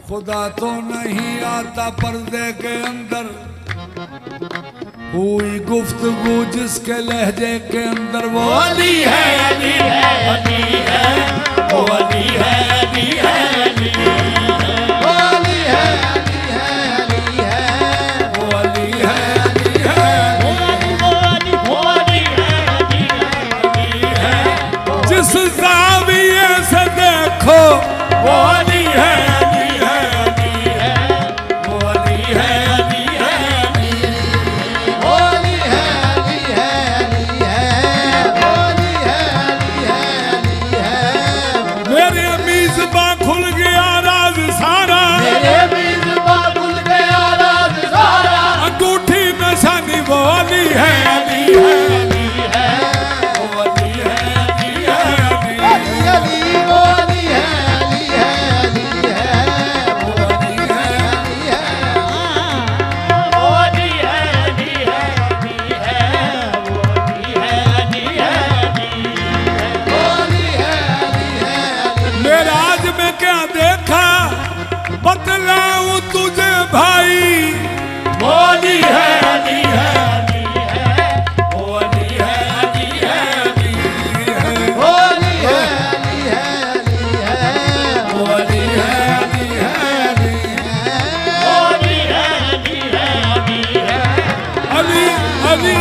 खुदा तो नहीं आता पर्दे के अंदर, हुई गुफ्तगू जिसके लहजे के अंदर वो अली है, अली है, अली है, वो अली है, अली है, अली है, वो अली है, अली है, अली है, वो अली है, अली है, वो अली है, अली है, जिस ज़ाविये से देखो वो अली है, अली है, अली है, वो अली है, अली है, अली है, वो अली है, अली है, अली है, वो अली है, अली है, अली है। मेरे मीज़बां खुल गया राज सारा, मेरे मीज़बां खुल गया राज सारा, अंगूठी निशानी वो अली है, अली है, अली है, वो अली है, अली है, अली है, अली वो अली है, अली है, अली है, वो अली है, अली है, वो अली है, अली है, अली है, वो अली है, अली है, अली है, वो अली है, अली है, अली। मेरा आज मैं क्या देखा बतलाऊं तुझे भाई, वो अली है, अली है, अली है, वो अली है, अली है, अली है, वो अली है, अली है, अली है, वो अली है, अली है, अली है, वो अली है, अली है, अली है, अली अली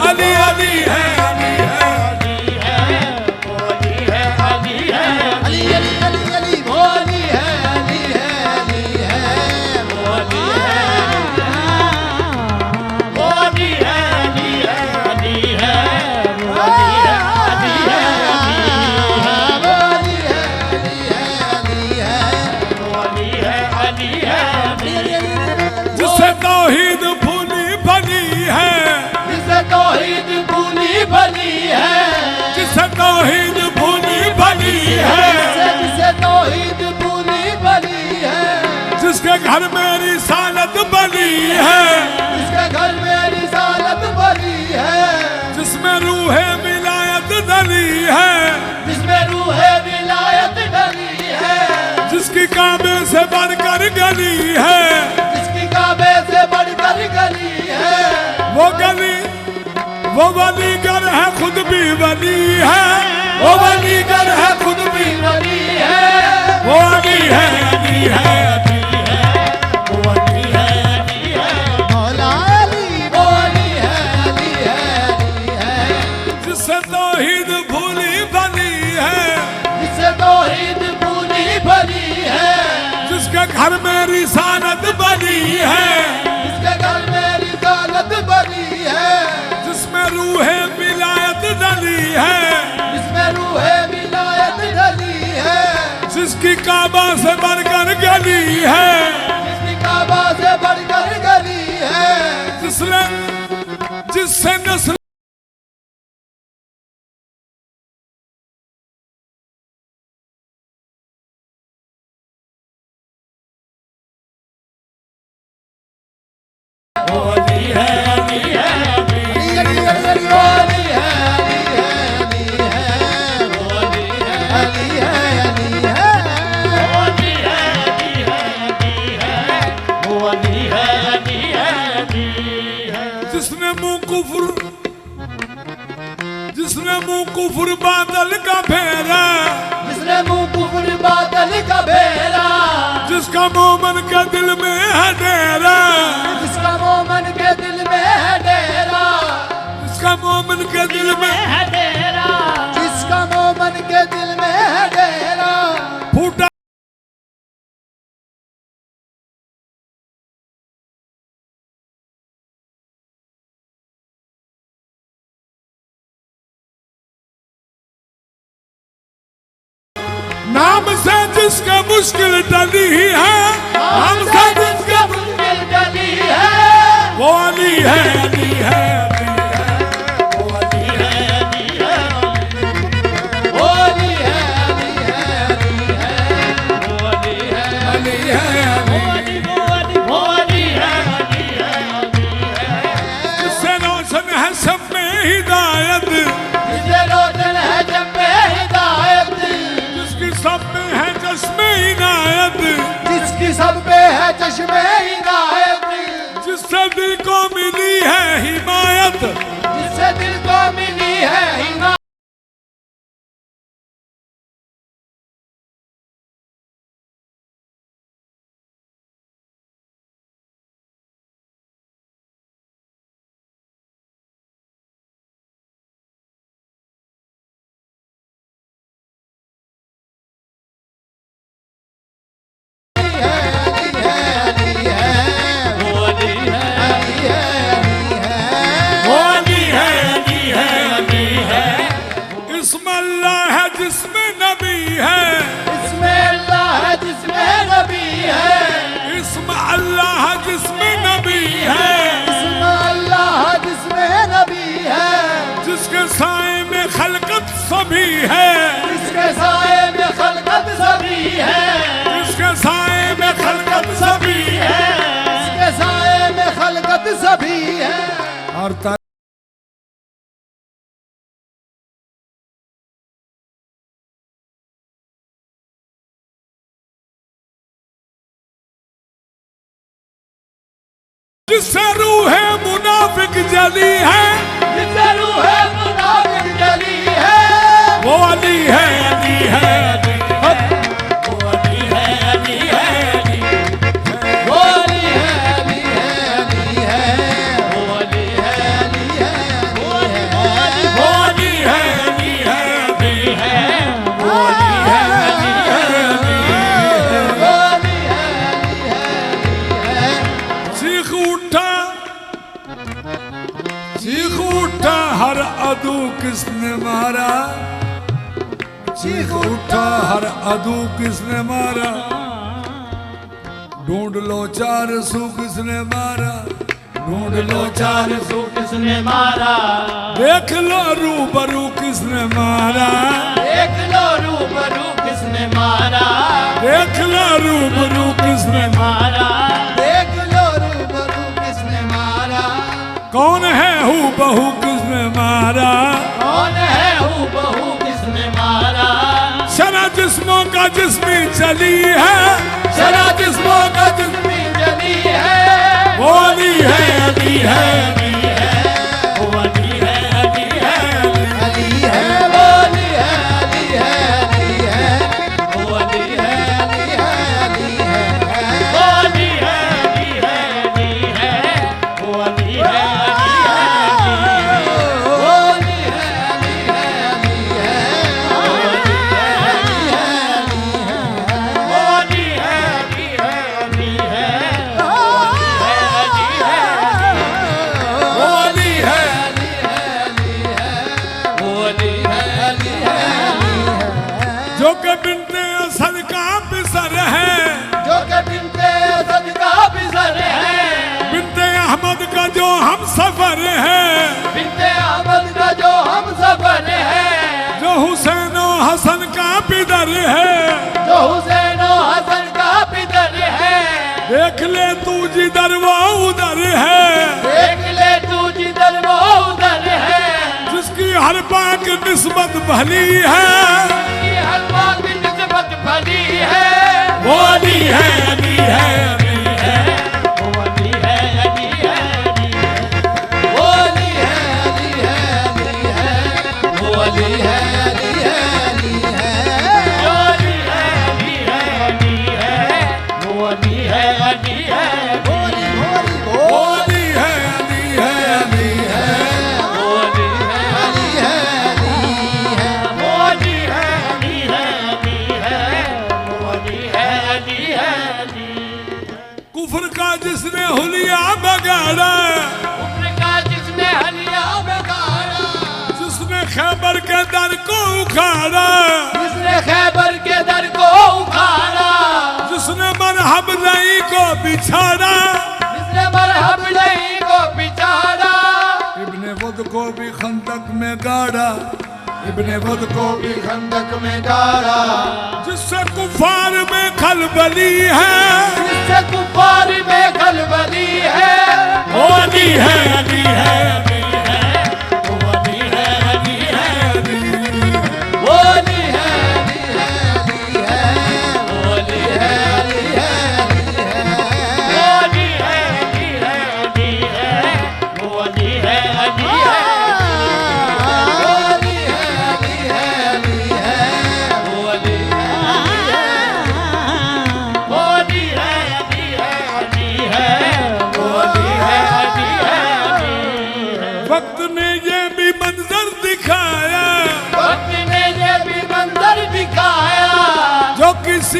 अली अली है, अली है, अली है, वो अली है, अली है, अली अली अली अली वो अली है, अली है, अली है, वो अली है, वो अली है, अली है, अली है, वो अली है, अली है, वो अली है, अली है, अली है, जिससे तौहीद भूली बनी है, जिससे तौहीद भूली बनी है, जिससे तौहीद भूली बनी है, जिससे तौहीद भूली बनी है, जिसके घर में रिसालत बनी है, जिसके घर में रिसालत बनी है, जिसमें रूहे विलायत डली है, जिसमें रूहे विलायत डली है, जिसकी काबे से बढ़कर गली है, जिसकी काबे से बढ़कर गली है, वो गली वो वलीगर है खुद भी वली है, वो वलीगर है खुद भी वली है, वो अली है, अली है, अली है, वो अली है, अली है, मौला अली, वो अली है, अली है, अली है, जिससे तौहीद भूली बनी है, जिससे तौहीद भूली बनी है, जिसके घर में रिसालत बनी है, जिसके घर में रिसालत बनी है, जिसमें रूहे विलायत डली है, जिसमें रूहे विलायत डली है, जिसकी काबा से बढ़कर गली है, जिसकी काबा से बढ़कर गली है, जिससे नस्ल वो अली है, अली है, अली अली अली वो अली है, अली है, अली है, वो अली है, अली है, अली है, वो अली है, अली है, अली है, वो अली है, अली है, अली है। जिसने मुंह कुफर बादल का फेरा, जिसने मुंह कुफर बादल का फेरा, जिसका मोमन के दिल में है डेरा, जिसका मोमन के दिल में है डेरा, जिसका मोमन के दिल में है डेरा, जिसका मोमन के दिल में है डेरा, फूटा नाम से जिसका मुश्किल टली है, नाम से जिसका मुश्किल टली है, वो अली है, अली है, अली है, वो अली है, अली है, वो अली है, अली है, अली है, वो अली है, अली है, वो अली वो अली है, अली है, अली है, जिससे रोशन है सब में हिदायत, जिससे रोशन है सब में हिदायत, सब में है जश्मे इनायत, जिसकी सब चश्मे इनायत, जिससे दिल को मिली है हिमायत, जिससे दिल को मिली है हिमायत। जिसमें नबी है, इसमें अल्लाह है जिसमें नबी है, इसमें अल्लाह जिसमें नबी है, इसमें अल्लाह है जिसमें नबी है, जिसके साए में खलकत सभी है, जिसके साए में खलकत सभी है, जिसके साए में खलकत सभी है, जिसके साए में खलकत सभी है। और जिससे रूह मुनाफिक जली है, जिससे रूह मुनाफिक जली है, वो अली है, अली है, अली है, वो अली है, अली है, अली है, वो अली है, अली है, अली है, वो अली है, अली है, वो अली है, अली है, अली है, वो अली है, अली है, अली है। चीख उठा, चीख उठा हर अदू किसने मारा, चीख उठा हर अदू किसने मारा, ढूंढ लो चार सू किसने मारा, ढूंढ लो चार सू किसने मारा, देख लो रूबरू किसने मारा, देख लो रूबरू किसने मारा, देख लो रूबरू किसने मारा, देख लो रूबरू किसने मारा, कौन है हू बहू किसने मारा, कौन है हू बहू किसने मारा, शरा जिस्मों का जिस्मी चली है, शरा जिस्मों का जिस्मी जली है, वो अली है, अली है, अली है, वो अली है, अली है, अली है, वो अली है, अली है, अली है, वो अली है, अली है, अली है, वो अली है, अली है, अली है, वो अली है, अली है, वो अली है, अली है, अली है, वो अली है, अली है, अली है, जो के बिनते असद का बिसर है, जो के बिनते असद का बिसर है, बिनते अहमद का जो हम सफर है, बिनते अहमद का जो हम सफर है, जो हुसैन और हसन का पिदर है, जो हुसैन और हसन का पितर है, देख ले तू जिधर वो उधर है, देख ले तू जिधर वो उधर है, जिसकी हर बात निस्बत भली है, की हर बात निस्बत भली है, वो अली है, अली है, अली है, वो अली है, अली है, अली है, वो अली है, अली है, अली है, वो अली है, अली है, अली है, जो अली है, अली है, अली है, वो अली है, अली है, बोली बोली वो अली है, अली है, अली है, वो अली है, अली है, अली है, वो अली है, अली है, अली है, वो अली है, अली है, अली है। कुफ्र का जिसने हुलिया बगाड़ा, उम्र का जिसने हलिया बिगाड़ा, जिसने खैबर के दर को उखाड़ा, जिसने खैबर के दर को उखाड़ा, जिसने मरहब नहीं को बिछाड़ा, जिसने मरहब नहीं को बिचारा, इब्ने वद को भी खंदक में गाड़ा, इब्ने वद को भी खंदक में गाड़ा, जिससे कुफार में खलबली है, जिससे कुफार में खलबली है, वो अली है, अली है, अली है, वो अली है, अली है, अली है, वो अली है, अली है, अली है, वो अली है, अली है, अली है,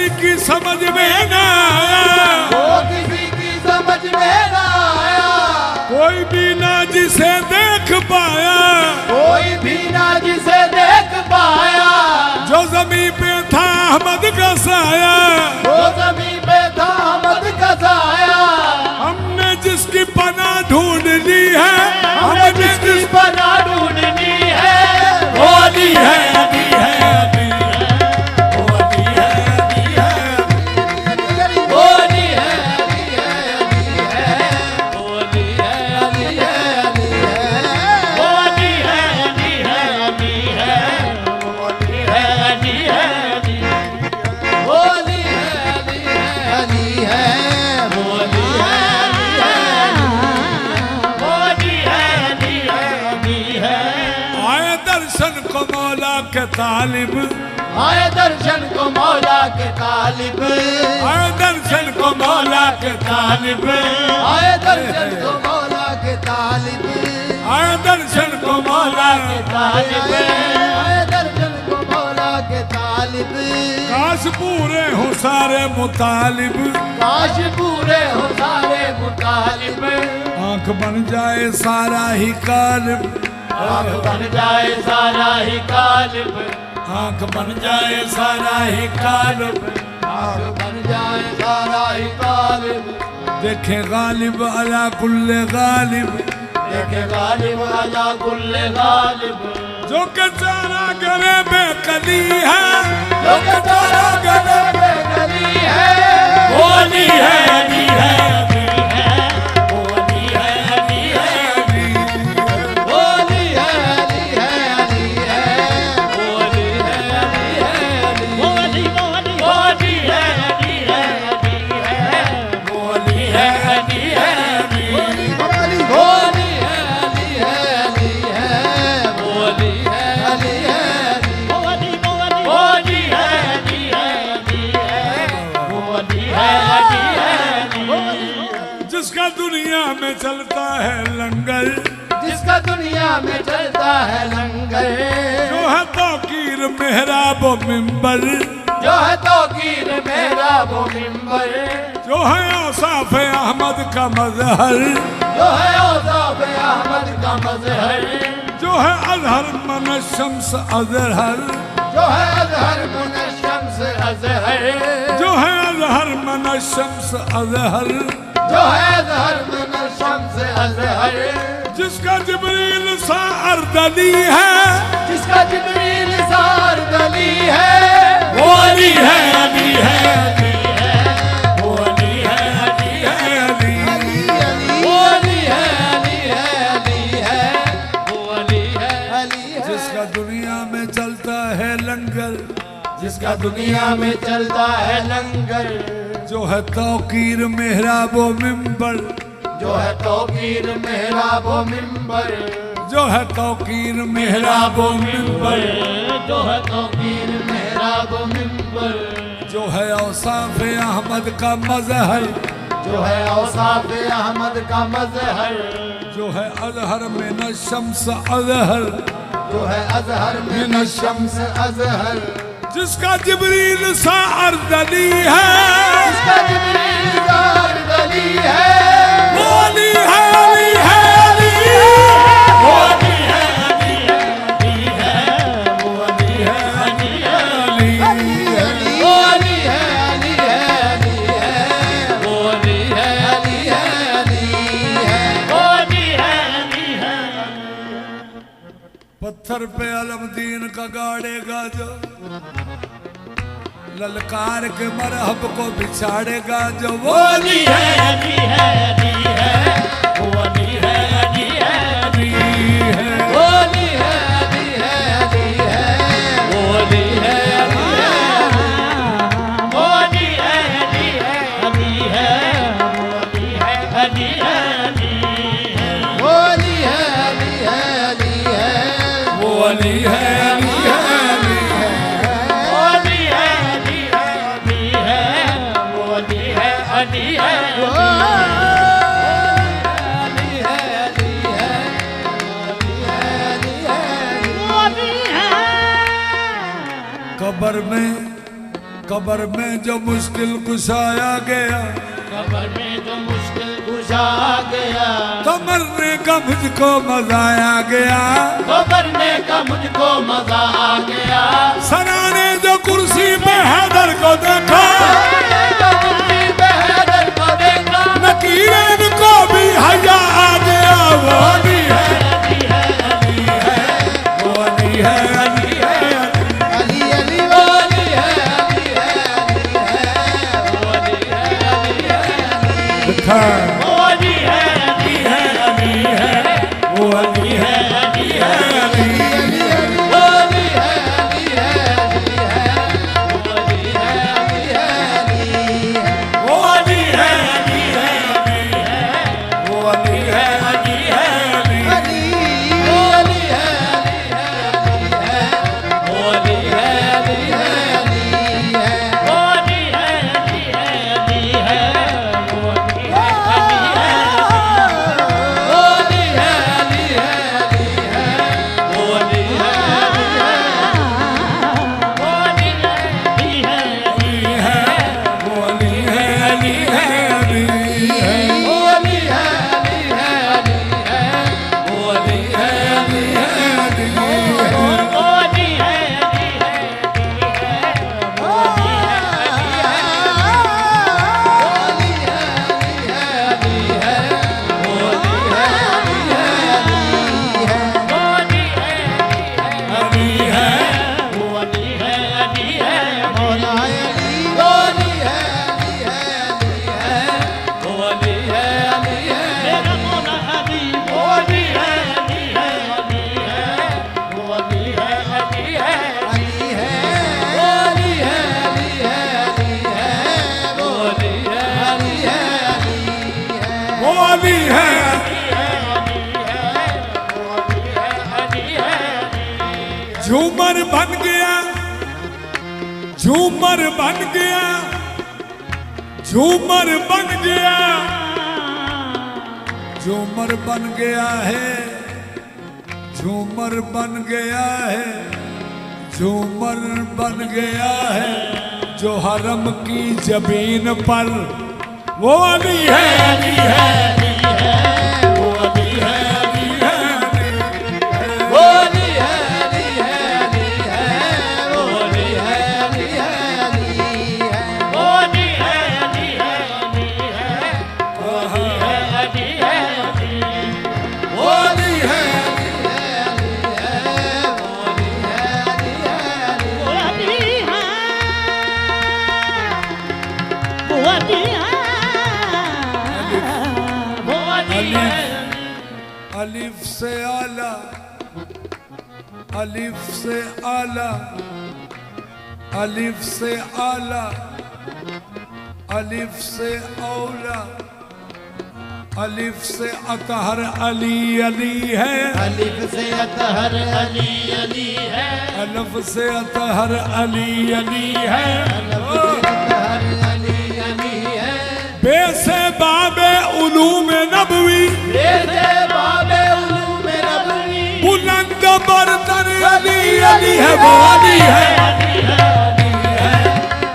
किसी की समझ में ना आया, वो किसी की समझ में ना आया, कोई भी ना जिसे देख पाया, कोई भी ना जिसे देख पाया, जो जमीन पे था अहमद का साया, वो जमीन पे था अहमद का साया। हमने जिसकी पनाह ढूंढ ली है, हमने जिसकी पनाह ढूंढनी है, वो अली है, अली है, अली है, वो अली है, अली है, वो अली है, अली है, अली है, वो अली है, अली है, अली है, वो अली है, अली है, वो अली है, अली है, वो अली है, अली है, अली है, वो अली है, अली है, वो अली है, अली है, अली है। आए दर्शन को मौला के तालिब, आए दर्शन को मौला के तालिब, आए दर्शन को मौला के तालिब, आए दर्शन को मौला के तालिब, आए दर्शन को मौला के तालिब, आए दर्शन को मौला के तालिब। काश पूरे हो सारे मुतालिब, काश पूरे हो सारे मुतालिब, आंख बन जाए सारा ही कालिब, आँख बन जाए सारा ही कालिब, आंख बन जाए सारा ही कालिब, आँख बन जाए सारा ही कालिब। देखे गालिब अला कुल्ले गालिब, देखे गालिब आजा कुल्ले गालिब, जो के चारा गले बेकली है, जो के तारा गले में गली है, वो अली है, अली है, अली है, वो अली है, अली है, अली है। वो अली है, अली है, अली है, वो अली है, अली है, अली, वो अली, वो अली, वो अली है, अली है, अली है, वो अली है, अली है, अली। वो अली, वो अली, वो अली है, अली है, अली है, वो अली है, अली है, अली, वो अली, वो अली, वो अली है, अली है, अली है, वो अली है, अली है, अली। जिसका दुनिया में चलता है लंगर, जिसका दुनिया में चलता है लंगर, जो है तौकीर मेहराब व मिंबर, जो है तौकीर मेरा वो मिंबर, जो है औसाफ अहमद का मजहर, जो है औसाफ अहमद का मजहर, जो है अजहर मन शम्स अजहर, जो है अजहर मुनशम्स अजहर, जो है अजहर मन शम्स अजहर, जो है अजहर मुनशम्स अजहर, जिसका जिब्रील सा अर्दली है, जिसका जिब्रील सार दली है, वो अली है, अली है, अली है, वो अली है, अली है, अली। वो अली है, अली है, अली है, वो अली है, अली है। जिसका दुनिया में चलता है लंगर, जिसका दुनिया में चलता है लंगर, जो है तौकीर मेहराब व मिंबर, जो है तौकीर मेहराब व मिंबर, जो है तौकीर मेहराब व मिंबर, जो है तौकीर मेहराब व मिंबर, जो है औसाफ अहमद का मजहर, जो है औसाफ अहमद का मजहर, जो है अजहर में शम्स अजहर, जो है अजहर में शम्स अजहर, जिसका जिब्रील सा अर्दली है, जिसका जिब्रील सार दली है, वो अली है, अली है, अली है, वो अली है, अली है, अली है, वो अली है, अली है, अली। वो अली है, अली है, अली है, वो अली है, अली है, अली है, वो अली है, अली है। पत्थर पे अलमदीन का गाड़ेगा जो, ललकार के मरहब को बिछाड़ेगा जो, वो अली है, अली है, अली है, वो अली है, अली है, अली है। वो अली है, अली है, अली है, वो अली है, अली है, वो अली है, अली है, अली है, वो अली है, अली है, वो अली है, अली है, अली है, वो अली है, अली है, अली है। वो अली है, अली है, अली है, वो अली है, अली है, कब्र में कब्र में जो मुश्किल कुशाया गया, कब्र में जो मुश्किल कुशा गया, तो मरने का मुझको मजा आ गया, तो मरने का मुझको मजा आ गया। सराने जो कुर्सी पे हैदर को देखा, हैदर को देखा, नकीरन को भी हया आ गया। वो अली है, अली है, वो अली है, अली है, अली अली वो अली है, अली है, अली है, वो अली है, अली है, लिखा वो अली है, अली है, अली है, वो अली है, अली है, अली वो अली है, अली है, अली है, वो अली है, अली है, वो अली है, अली है, अली है, वो अली है, अली है, अली अली वो अली है, अली है, वो अली है, अली है, वो अली है, अली है, अली है, वो अली है, अली है, वो अली है, अली है, वो अली है, अली है, वो अली है, अली है, वो अली है, अली है, अली है, वो अली है, अली है, अली है, वो अली है, अली है, अली है। वो अली है, अली है, वो अली है, अली है, वो अली है, अली है, वो अली है, अली है, वो अली है, अली है, मौला अली, वो अली है, अली है, अली है, वो अली है, अली है, मेरा मौला अली, वो अली है, अली है, अली है, वो अली है, अली है, अली है, वो अली है, अली है, अली है, वो अली है, अली है, वो अली है, झूमर बन गया, झूमर बन गया, झूमर बन गया, झूमर बन गया है, झूमर बन गया है, झूमर बन गया है, जो हरम की जमीन पर वो अली है, अली है, अली है, वो अली है, अली है, अली है। वो अली है, अली है, अली है, वो अली है, अली है, अली है, वो अली है, अली है, अली है, वो अली है, अली है, अली है, वो अली है, अली है, वो अली है, अली है, वो अली है, वो अली है, वो अली है। अलिफ से आला, अलिफ से आला, अलिफ से आला, अलिफ से औला, अलिफ से अतहर अली अली है, अलिफ से अतहर अली अली है, अलिफ से अतहर अली अली है, अतहर अली अली है, बे से बाबे उलूम नबवी, बेटे बाबे उलूम नबवी, बुलंद बरतर अली अली है, वो अली है, अली है, अली है,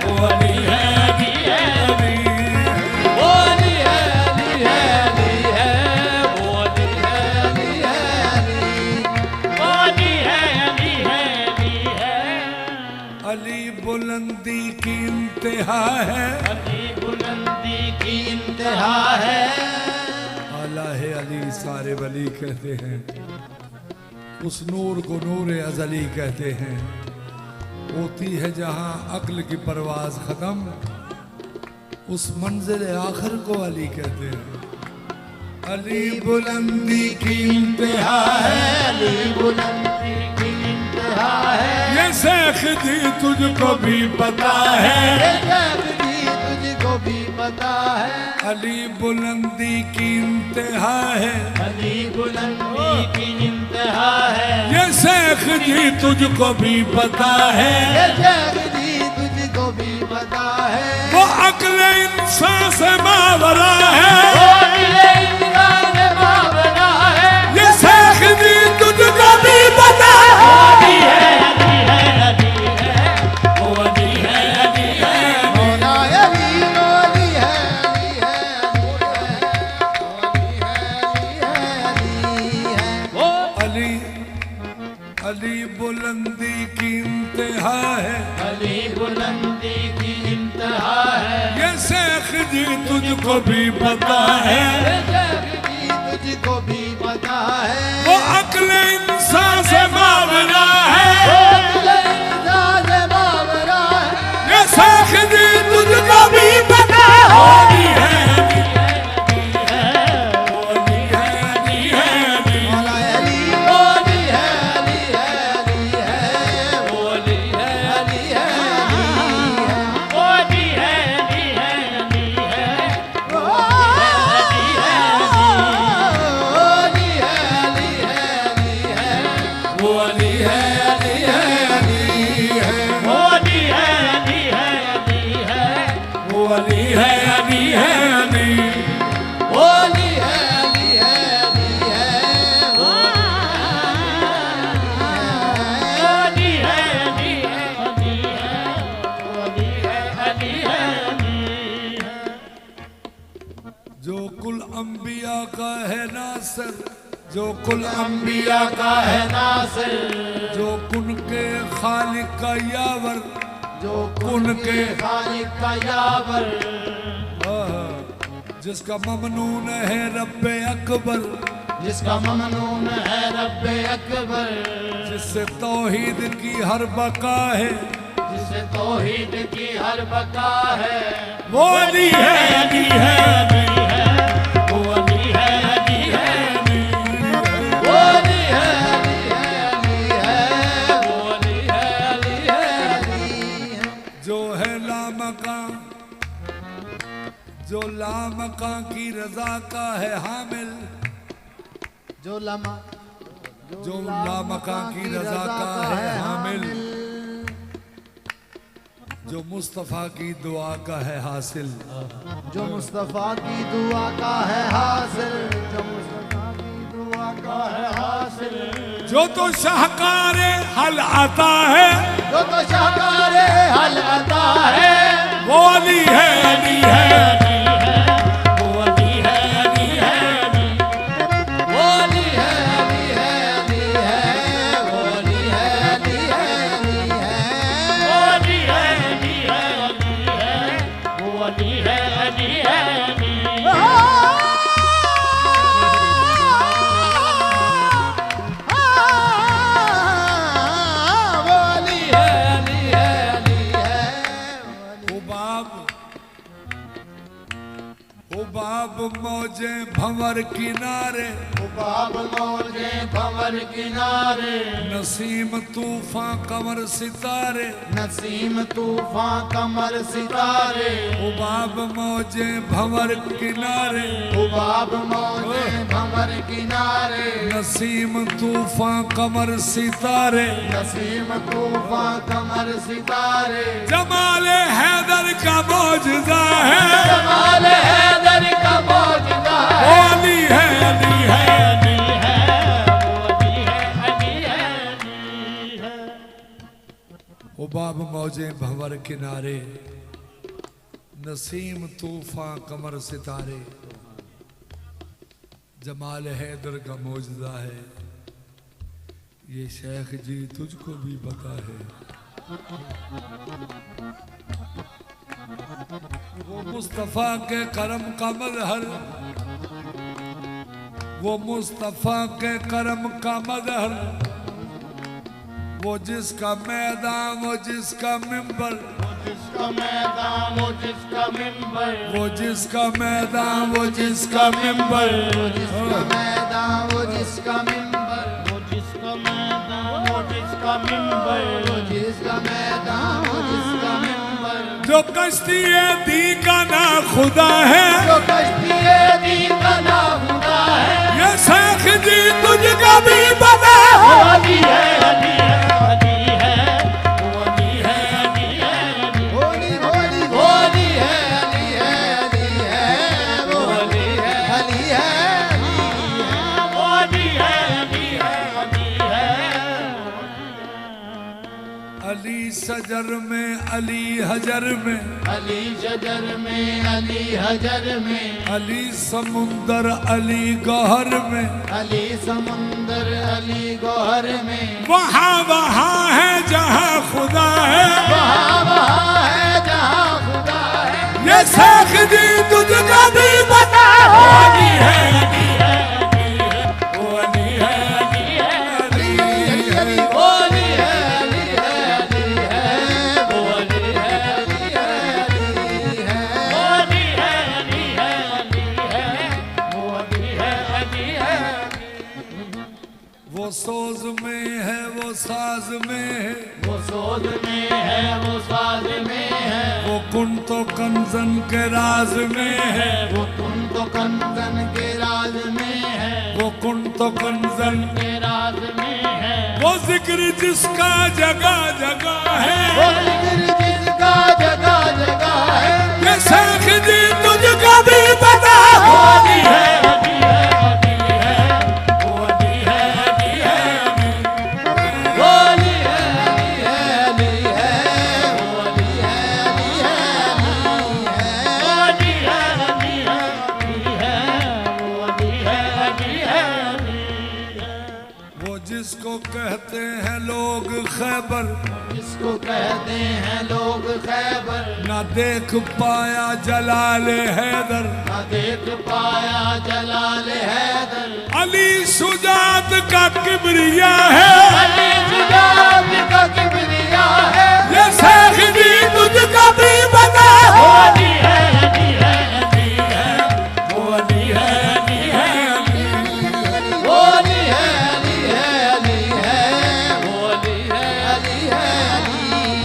वो अली है, अली है, अली है। वो अली है, अली है, अली है, वो अली है, अली है, अली, वो अली है, अली है, अली है, अली बुलंदी की इंतहा है, अली बुलंदी की इंतहा है, आला है अली सारे वली कहते हैं, उस नूर को नूर अजली कहते हैं, होती है जहां अक्ल की परवाज खत्म, उस मंजिल आखिर को अली कहते हैं। अली बुलंदी की इंतहा है, अली बुलंदी की इंतहा है, ये शेख जी तुझको भी पता है, जगदी तुझको भी पता है, अली बुलंदी की इंतहा है, अली बुलंदी की इंतहा है, ये शेख जी तुझको भी पता है, ये जगदी तुझको भी पता है, वो अक्ल इंसान से मावरा है, वो अगले इंसान बावरा है, ये शेख जी तुझको भी पता है, अली है, अली है, अली है, वो अली है, अली है, तुझको भी पता है, शेख जी तुझको भी पता है, वो अक्ल इंसान से मावरा है, ये शेख जी तुझको भी पता है। जो कुल अंबिया का है नासिर, जो कुल अंबिया का है नासिर, जो कुन के खालिक का यावर, जो कुन के खालिक का यावर, जिसका ममनून है रब्बे अकबर, जिसका ममनून है रब्बे अकबर, जिससे तौहीद की हर बका है, जिससे तौहीद की हर बका है, वो अली है, अली है, अली है, वो अली है, अली है, अली है, वो अली है, अली है, अली है, वो अली है, अली है, अली है। जो है लामका, जो लामका की रजा का है हामिल, जो लमा जो लामका की रजा का है हामिल, जो मुस्तफ़ा की दुआ का है हासिल, जो मुस्तफा की दुआ का है हासिल, जो मुस्तफा की दुआ का है हासिल, जो तो शाहकारे हल आता है, जो तो शाहकारे हल आता है, वो अली है, अली है, अली है, वो अली है, अली है, अली, वो अली है, अली है, अली है, वो अली है, अली है, अली है, वो अली है, अली है, अली है, वो अली है, अली है, अली। वो अली है, अली है, अली है, ओ बाब मौजे भंवर किनारे, बाब मौजे भंवर किनारे, नसीम तूफान कमर सितारे, नसीम तूफान कमर सितारे, ओ बाब मौजे भंवर किनारे, बाब मौजे भंवर किनारे, नसीम तूफान कमर सितारे, नसीम तूफान कमर सितारे, जमाल हैदर का मौजदा है, जमाल हैदर का मौजदा वो है, अली है, अली है, अली है, वो अली है, अली है, अली है। ओ बाब मौजे भंवर किनारे, नसीम तूफान कमर सितारे, जमाल हैदर का मौजदा है, ये शेख जी तुझको भी पता है। वो मुस्तफ़ा के करम का मजहर, वो मुस्तफ़ा के करम का मजहर, वो जिसका मैदान, वो जिसका मिंबर, जिसका मैदान वो जिसका मिंबर, वो जिसका मैदान, वो जिसका मिंबर, जिसका मैदान वो जिसका मिंबर, वो जिसका मैदान वो जिसका मिंबर, वो जिसका मैदान वो जिसका मिंबर, जो कश्ती दी का ना खुदा है, जो कश्ती दी का ना खुदा है, ये शेख जी तुझको भी पता है। अली है, अली है, अली है, वो अली है, अली है, अली, होली होली होली है, अली है, अली है, वो अली है, अली है, वो अली है, अली है, अली है। अली सजर में, अली हजर में, अली शजर में, अली हजर में, अली समुंदर, अली गहर में, अली समुंदर, अली गौहर में, वहाँ वहाँ है जहाँ खुदा है, वहाँ वहाँ है जहाँ खुदा है, ये ये शेख जी तुझको भी पता वो है अली है, अली है, अली है, वो अली है, अली है, अली है, वो अली है, अली है, अली है, वो अली है, अली है, अली है। वो अली है, अली है, अली है, वो अली है, अली है। वो सोज में है वो साज में है वो सोज में है, वो साज में है, वो कुन तो कंजन के राज में है वो तुम तो कंचन के राज में है, वो कुन तो कंजन के राज में है, वो जिक्र जिसका जगह जगह है वो जिक्र जिसका जगह जगह है। ये शेख जी तुझको भी पता वो है अली है, अली है, अली है, वो अली है, अली है, अली वो अली है, अली है, अली है, वो अली है, अली है, अली है। वो अली है, अली है, अली है, वो अली है, अली है। वो जिसको कहते हैं लोग खैबर इसको कहते हैं लोग खैबर, ना देख पाया जलाल हैदर न देख पाया जलाल हैदर। अली सुजात का किबरिया है अली जुगात का किबरिया है। ये शेख जी तुझको भी पता वो है अली है, अली है, अली है, वो अली है, अली है, अली है। वो अली है, अली है, अली है, वो अली है, अली है, अली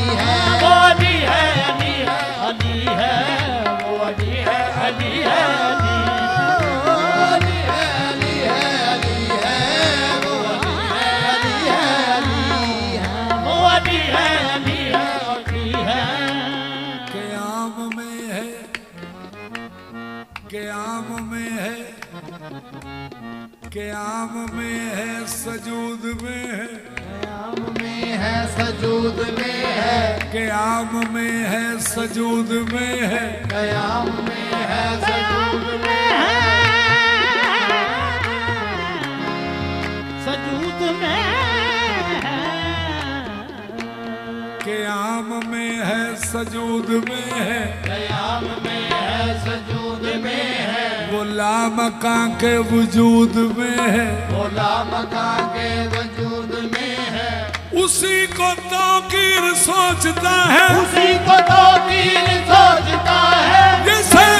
है। वो अली है, अली है, अली है, वो अली है, अली है, अली वो अली है, अली है, अली है, वो अली है, अली है, अली है। वो अली है, अली है, अली है। क़याम में है क़याम में है क़याम में है सजूद में है क़याम में है सजूद में है, क़याम में है सजूद में है क़याम में है सजूद में सजूद में क़याम में है सजूद में है क़याम में है सजूद में है, वो लामका के वजूद में है भोला मका के वजूद में है। उसी को तौकीर सोचता है उसी को तो तीर सोचता है। ये शेख